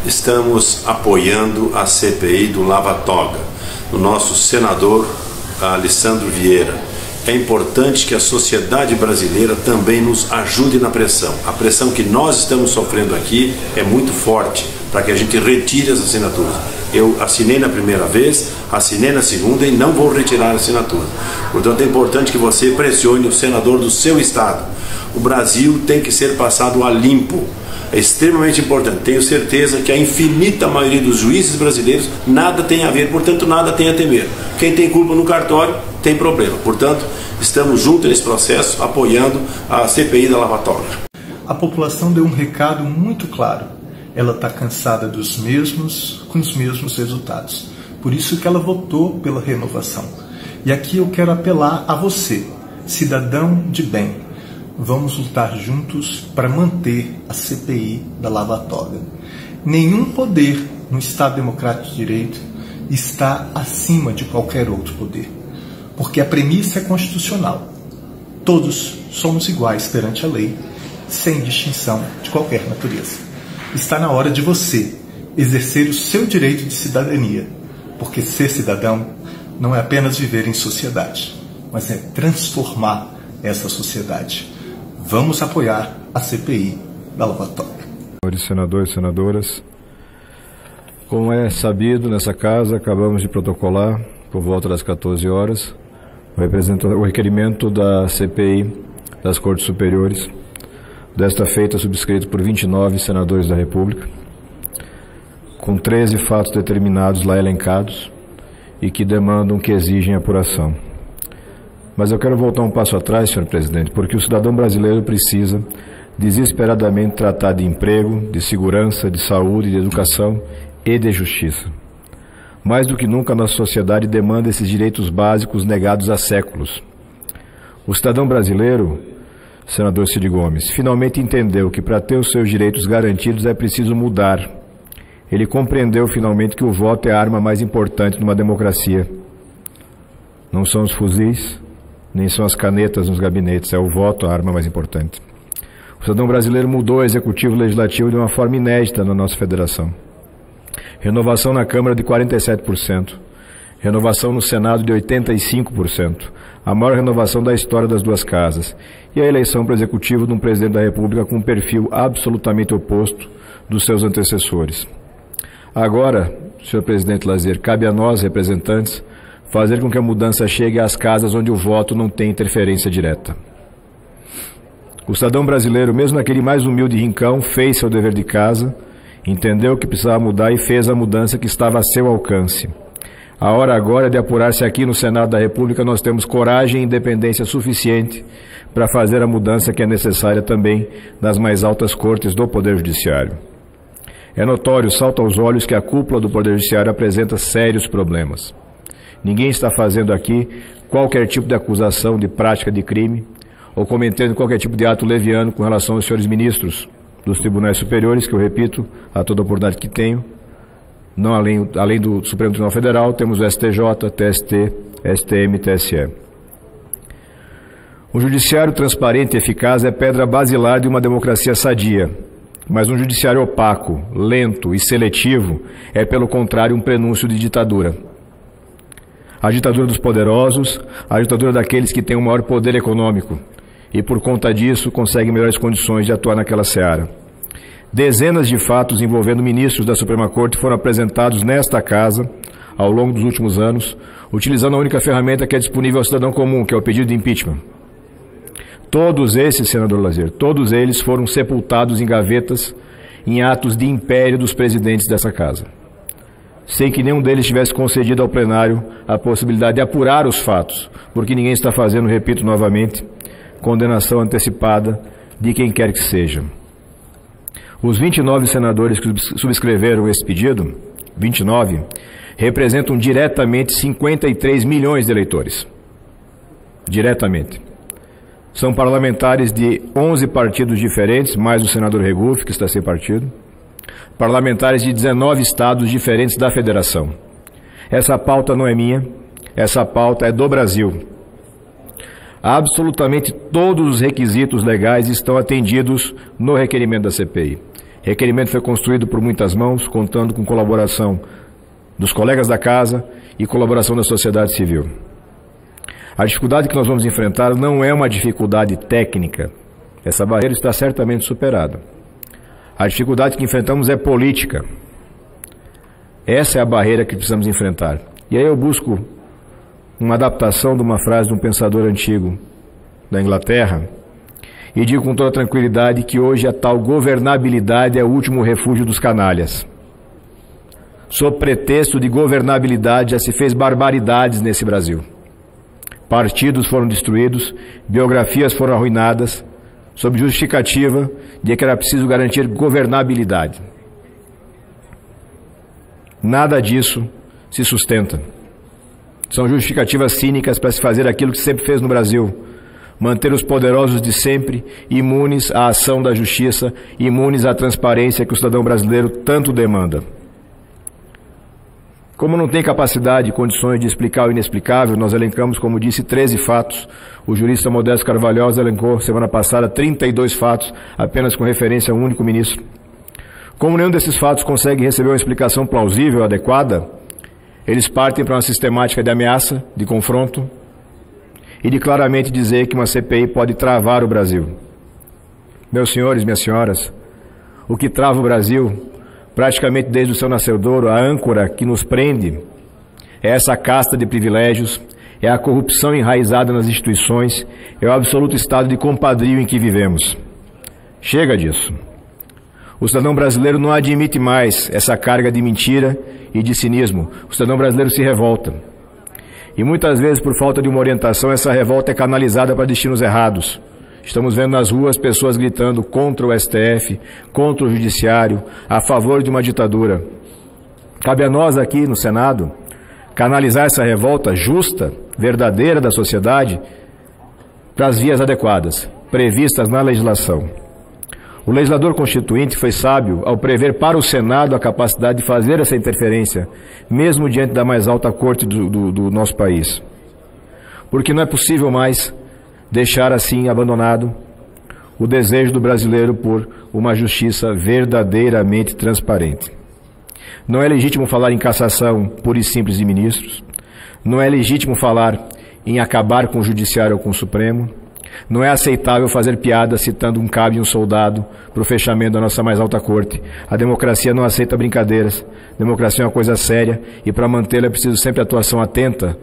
estamos apoiando a CPI do Lava Toga, do nosso senador Alessandro Vieira. É importante que a sociedade brasileira também nos ajude na pressão. A pressão que nós estamos sofrendo aqui é muito forte para que a gente retire as assinaturas. Eu assinei na primeira vez, assinei na segunda e não vou retirar a assinatura. Portanto, é importante que você pressione o senador do seu estado. O Brasil tem que ser passado a limpo. É extremamente importante. Tenho certeza que a infinita maioria dos juízes brasileiros nada tem a ver, portanto nada tem a temer. Quem tem culpa no cartório tem problema. Portanto, estamos juntos nesse processo, apoiando a CPI da Lava Toga. A população deu um recado muito claro. Ela está cansada com os mesmos resultados. Por isso que ela votou pela renovação. E aqui eu quero apelar a você, cidadão de bem. Vamos lutar juntos para manter a CPI da Lava Toga. Nenhum poder no Estado Democrático de Direito está acima de qualquer outro poder, porque a premissa é constitucional. Todos somos iguais perante a lei, sem distinção de qualquer natureza. Está na hora de você exercer o seu direito de cidadania, porque ser cidadão não é apenas viver em sociedade, mas é transformar essa sociedade. Vamos apoiar a CPI da Lava Toga. Senadores e senadoras, como é sabido, nessa casa acabamos de protocolar, por volta das 14 horas, o requerimento da CPI das Cortes Superiores, desta feita subscrito por 29 senadores da República, com 13 fatos determinados lá elencados e que demandam, que exigem apuração. Mas eu quero voltar um passo atrás, senhor presidente, porque o cidadão brasileiro precisa desesperadamente tratar de emprego, de segurança, de saúde, de educação e de justiça. Mais do que nunca, a nossa sociedade demanda esses direitos básicos negados há séculos. O cidadão brasileiro, senador Cid Gomes, finalmente entendeu que para ter os seus direitos garantidos é preciso mudar. Ele compreendeu finalmente que o voto é a arma mais importante numa democracia. Não são os fuzis, nem são as canetas nos gabinetes, é o voto a arma mais importante. O cidadão brasileiro mudou o executivo e o legislativo de uma forma inédita na nossa federação. Renovação na Câmara de 47%, renovação no Senado de 85%, a maior renovação da história das duas casas, e a eleição para o executivo de um presidente da República com um perfil absolutamente oposto dos seus antecessores. Agora, senhor presidente Lazier, cabe a nós, representantes, fazer com que a mudança chegue às casas onde o voto não tem interferência direta. O cidadão brasileiro, mesmo naquele mais humilde rincão, fez seu dever de casa, entendeu que precisava mudar e fez a mudança que estava a seu alcance. A hora agora é de apurar se aqui no Senado da República nós temos coragem e independência suficiente para fazer a mudança que é necessária também nas mais altas cortes do Poder Judiciário. É notório, salta aos olhos, que a cúpula do Poder Judiciário apresenta sérios problemas. Ninguém está fazendo aqui qualquer tipo de acusação de prática de crime ou cometendo qualquer tipo de ato leviano com relação aos senhores ministros dos tribunais superiores, que eu repito a toda oportunidade que tenho, não além do Supremo Tribunal Federal, temos o STJ, TST, STM e TSE. Um judiciário transparente e eficaz é pedra basilar de uma democracia sadia, mas um judiciário opaco, lento e seletivo é, pelo contrário, um prenúncio de ditadura. A ditadura dos poderosos, a ditadura daqueles que têm o maior poder econômico e, por conta disso, conseguem melhores condições de atuar naquela seara. Dezenas de fatos envolvendo ministros da Suprema Corte foram apresentados nesta casa ao longo dos últimos anos, utilizando a única ferramenta que é disponível ao cidadão comum, que é o pedido de impeachment. Todos esses, senador Lazier, todos eles foram sepultados em gavetas em atos de império dos presidentes dessa casa, sem que nenhum deles tivesse concedido ao plenário a possibilidade de apurar os fatos, porque ninguém está fazendo, repito novamente, condenação antecipada de quem quer que seja. Os 29 senadores que subscreveram esse pedido, 29, representam diretamente 53 milhões de eleitores. Diretamente. São parlamentares de 11 partidos diferentes, mais o senador Regufe, que está sem partido. Parlamentares de 19 estados diferentes da federação. Essa pauta não é minha, essa pauta é do Brasil. Absolutamente todos os requisitos legais estão atendidos no requerimento da CPI. Requerimento foi construído por muitas mãos, contando com colaboração dos colegas da casa e colaboração da sociedade civil. A dificuldade que nós vamos enfrentar não é uma dificuldade técnica. Essa barreira está certamente superada. A dificuldade que enfrentamos é política. Essa é a barreira que precisamos enfrentar. E aí eu busco uma adaptação de uma frase de um pensador antigo da Inglaterra e digo com toda tranquilidade que hoje a tal governabilidade é o último refúgio dos canalhas. Sob pretexto de governabilidade já se fez barbaridades nesse Brasil. Partidos foram destruídos, biografias foram arruinadas, sob justificativa de que era preciso garantir governabilidade. Nada disso se sustenta. São justificativas cínicas para se fazer aquilo que sempre fez no Brasil: manter os poderosos de sempre imunes à ação da justiça, imunes à transparência que o cidadão brasileiro tanto demanda. Como não tem capacidade e condições de explicar o inexplicável, nós elencamos, como disse, 13 fatos. O jurista Modesto Carvalhosa elencou semana passada 32 fatos, apenas com referência a um único ministro. Como nenhum desses fatos consegue receber uma explicação plausível, adequada, eles partem para uma sistemática de ameaça, de confronto e de claramente dizer que uma CPI pode travar o Brasil. Meus senhores, minhas senhoras, o que trava o Brasil, praticamente desde o seu nascedouro, a âncora que nos prende, é essa casta de privilégios, é a corrupção enraizada nas instituições, é o absoluto estado de compadrio em que vivemos. Chega disso. O cidadão brasileiro não admite mais essa carga de mentira e de cinismo. O cidadão brasileiro se revolta. E muitas vezes, por falta de uma orientação, essa revolta é canalizada para destinos errados. Estamos vendo nas ruas pessoas gritando contra o STF, contra o Judiciário, a favor de uma ditadura. Cabe a nós aqui no Senado canalizar essa revolta justa, verdadeira da sociedade para as vias adequadas, previstas na legislação. O legislador constituinte foi sábio ao prever para o Senado a capacidade de fazer essa interferência, mesmo diante da mais alta corte do nosso país. Porque não é possível mais deixar assim abandonado o desejo do brasileiro por uma justiça verdadeiramente transparente. Não é legítimo falar em cassação pura e simples de ministros, não é legítimo falar em acabar com o Judiciário ou com o Supremo, não é aceitável fazer piada citando um cabo e um soldado para o fechamento da nossa mais alta corte. A democracia não aceita brincadeiras, a democracia é uma coisa séria e para mantê-la é preciso sempre atuação atenta,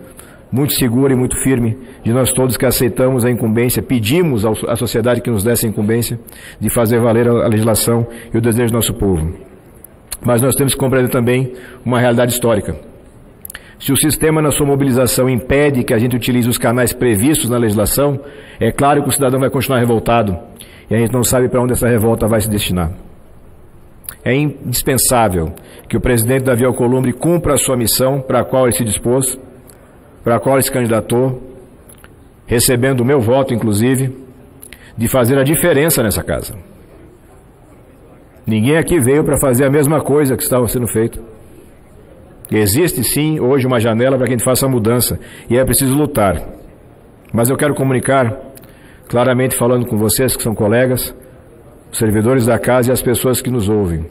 muito segura e muito firme, de nós todos que aceitamos a incumbência, pedimos à sociedade que nos dê essa incumbência de fazer valer a legislação e o desejo do nosso povo. Mas nós temos que compreender também uma realidade histórica. Se o sistema na sua mobilização impede que a gente utilize os canais previstos na legislação, é claro que o cidadão vai continuar revoltado e a gente não sabe para onde essa revolta vai se destinar. É indispensável que o presidente Davi Alcolumbre cumpra a sua missão para a qual ele se dispôs, para a qual ele se candidatou, recebendo o meu voto, inclusive, de fazer a diferença nessa casa. Ninguém aqui veio para fazer a mesma coisa que estava sendo feito. Existe sim hoje uma janela para que a gente faça a mudança e é preciso lutar. Mas eu quero comunicar, claramente falando com vocês que são colegas, os servidores da casa e as pessoas que nos ouvem.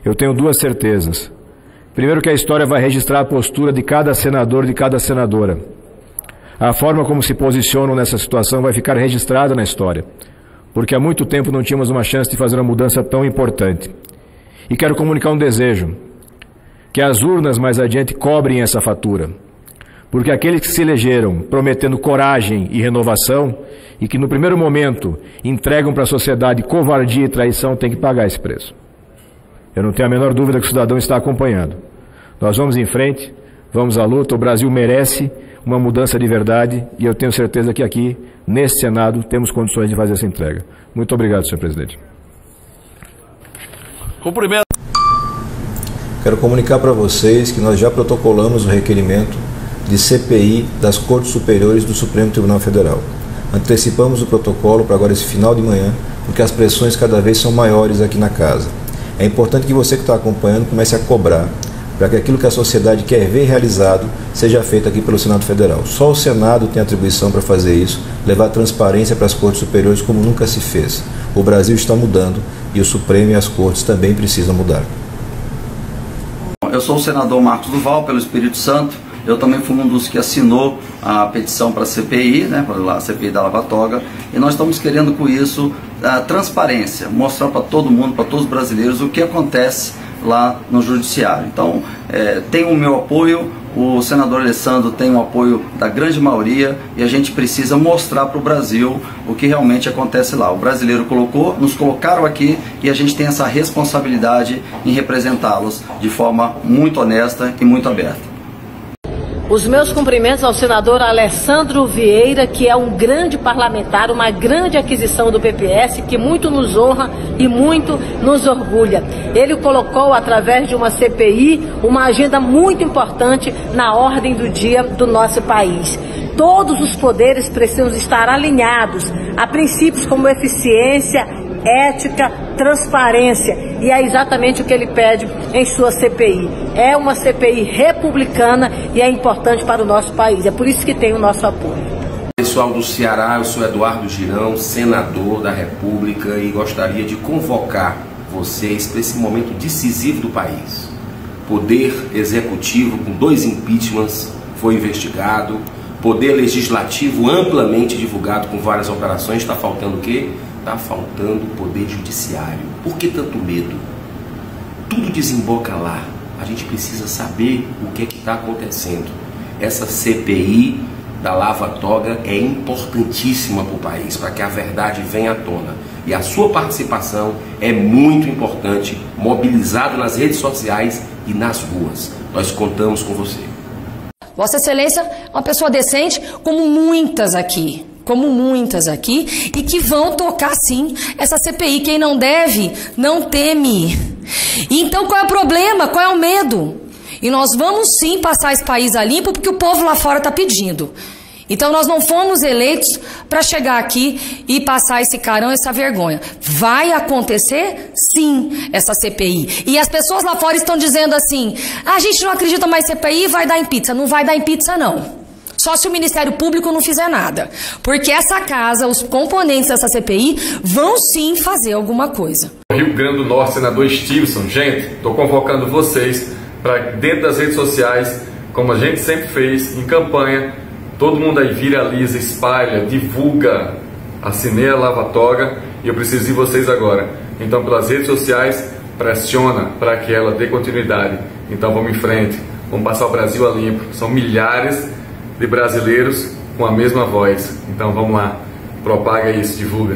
Eu tenho duas certezas. Primeiro, que a história vai registrar a postura de cada senador e de cada senadora. A forma como se posicionam nessa situação vai ficar registrada na história, porque há muito tempo não tínhamos uma chance de fazer uma mudança tão importante. E quero comunicar um desejo: que as urnas mais adiante cobrem essa fatura, porque aqueles que se elegeram prometendo coragem e renovação e que no primeiro momento entregam para a sociedade covardia e traição têm que pagar esse preço. Eu não tenho a menor dúvida que o cidadão está acompanhando. Nós vamos em frente, vamos à luta. O Brasil merece uma mudança de verdade e eu tenho certeza que aqui, nesse Senado, temos condições de fazer essa entrega. Muito obrigado, senhor presidente. Cumprimento. Quero comunicar para vocês que nós já protocolamos o requerimento de CPI das Cortes Superiores do Supremo Tribunal Federal. Antecipamos o protocolo para agora esse final de manhã, porque as pressões cada vez são maiores aqui na casa. É importante que você que está acompanhando comece a cobrar para que aquilo que a sociedade quer ver realizado seja feito aqui pelo Senado Federal. Só o Senado tem atribuição para fazer isso, levar transparência para as Cortes Superiores como nunca se fez. O Brasil está mudando e o Supremo e as Cortes também precisam mudar. Eu sou o senador Marcos Duval, pelo Espírito Santo. Eu também fui um dos que assinou a petição para a CPI, né, para a CPI da Lava Toga, e nós estamos querendo com isso a transparência, mostrar para todo mundo, para todos os brasileiros, o que acontece lá no Judiciário. Então, tem o meu apoio, o senador Alessandro tem o apoio da grande maioria, e a gente precisa mostrar para o Brasil o que realmente acontece lá. O brasileiro nos colocaram aqui, e a gente tem essa responsabilidade em representá-los de forma muito honesta e muito aberta. Os meus cumprimentos ao senador Alessandro Vieira, que é um grande parlamentar, uma grande aquisição do PPS, que muito nos honra e muito nos orgulha. Ele colocou, através de uma CPI, uma agenda muito importante na ordem do dia do nosso país. Todos os poderes precisam estar alinhados a princípios como eficiência, ética, transparência, e é exatamente o que ele pede em sua CPI. É uma CPI republicana e é importante para o nosso país, é por isso que tem o nosso apoio. Pessoal do Ceará, eu sou Eduardo Girão, senador da República, e gostaria de convocar vocês para esse momento decisivo do país. Poder Executivo com 2 impeachments foi investigado, Poder Legislativo amplamente divulgado com várias operações. Está faltando o quê? Está faltando o Poder Judiciário. Por que tanto medo? Tudo desemboca lá. A gente precisa saber o que está acontecendo. Essa CPI da Lava Toga é importantíssima para o país, para que a verdade venha à tona. E a sua participação é muito importante, mobilizado nas redes sociais e nas ruas. Nós contamos com você. Vossa Excelência é uma pessoa decente, como muitas aqui, e que vão tocar sim essa CPI. Quem não deve, não teme. Então qual é o problema? Qual é o medo? E nós vamos sim passar esse país a limpo, porque o povo lá fora está pedindo. Então nós não fomos eleitos para chegar aqui e passar esse carão, essa vergonha. Vai acontecer sim essa CPI. E as pessoas lá fora estão dizendo assim: a gente não acredita mais em CPI, vai dar em pizza. Não vai dar em pizza não. Só se o Ministério Público não fizer nada. Porque essa casa, os componentes dessa CPI vão sim fazer alguma coisa. Rio Grande do Norte, senador Stevenson, gente, estou convocando vocês para dentro das redes sociais, como a gente sempre fez em campanha. Todo mundo aí viraliza, espalha, divulga, assinei a Lava Toga, e eu preciso de vocês agora. Então, pelas redes sociais, pressiona para que ela dê continuidade. Então, vamos em frente, vamos passar o Brasil a limpo. São milhares de brasileiros com a mesma voz. Então, vamos lá, propaga isso, divulga.